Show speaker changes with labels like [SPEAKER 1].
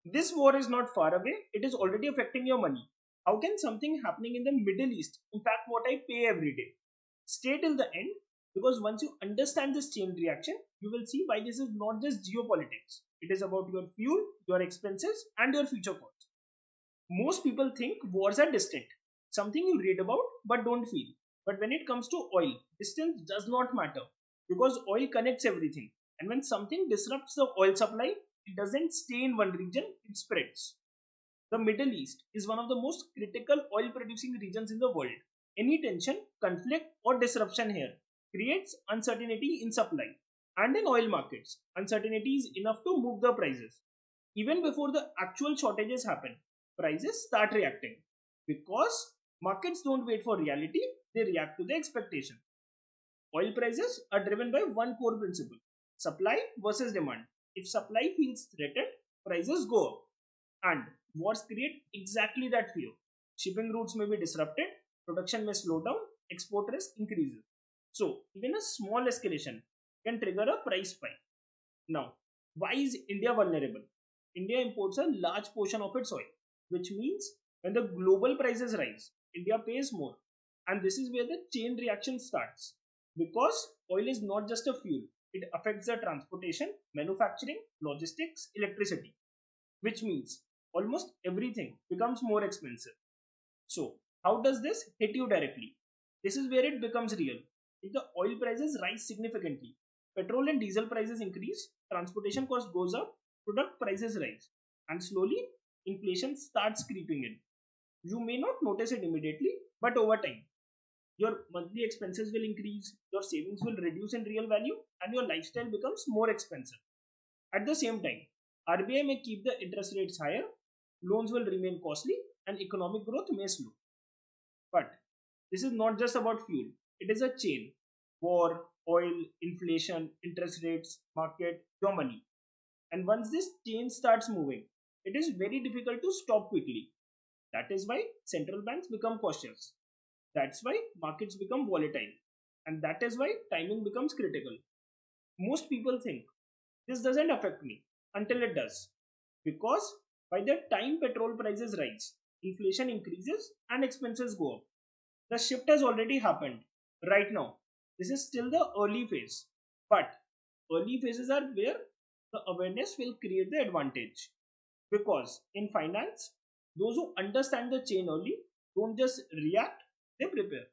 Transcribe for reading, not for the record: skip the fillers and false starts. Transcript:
[SPEAKER 1] This war is not far away, it is already affecting your money. How can something happening in the Middle East impact what I pay every day? Stay till the end, because once you understand this chain reaction, you will see why this is not just geopolitics. It is about your fuel, your expenses, and your future costs. Most people think wars are distant, something you read about but don't feel. But when it comes to oil, distance does not matter, because oil connects everything. And when something disrupts the oil supply, it doesn't stay in one region, it spreads. The Middle East is one of the most critical oil producing regions in the world. Any tension, conflict, or disruption here creates uncertainty in supply. And in oil markets, uncertainty is enough to move the prices. Even before the actual shortages happen, prices start reacting. Because markets don't wait for reality, they react to the expectation. Oil prices are driven by one core principle: supply versus demand. If supply feels threatened, prices go up. And wars create exactly that fear. Shipping routes may be disrupted, production may slow down, export risk increases. So, even a small escalation can trigger a price spike. Now, why is India vulnerable? India imports a large portion of its oil, which means when the global prices rise, India pays more. And this is where the chain reaction starts. Because oil is not just a fuel, it affects the transportation, manufacturing, logistics, electricity, which means almost everything becomes more expensive. So, how does this hit you directly? This is where it becomes real. If the oil prices rise significantly, petrol and diesel prices increase, transportation cost goes up, product prices rise, and slowly inflation starts creeping in. You may not notice it immediately, but over time, your monthly expenses will increase, your savings will reduce in real value, and your lifestyle becomes more expensive. At the same time, RBI may keep the interest rates higher, loans will remain costly, and economic growth may slow. But this is not just about fuel, it is a chain: war, oil, inflation, interest rates, market, your money. And once this chain starts moving, it is very difficult to stop quickly. That is why central banks become cautious. That's why markets become volatile. And that is why timing becomes critical. Most people think this doesn't affect me until it does. Because by the time petrol prices rise, inflation increases and expenses go up. The shift has already happened. Right now, this is still the early phase. But early phases are where the awareness will create the advantage. Because in finance, those who understand the chain early don't just react, they prepare.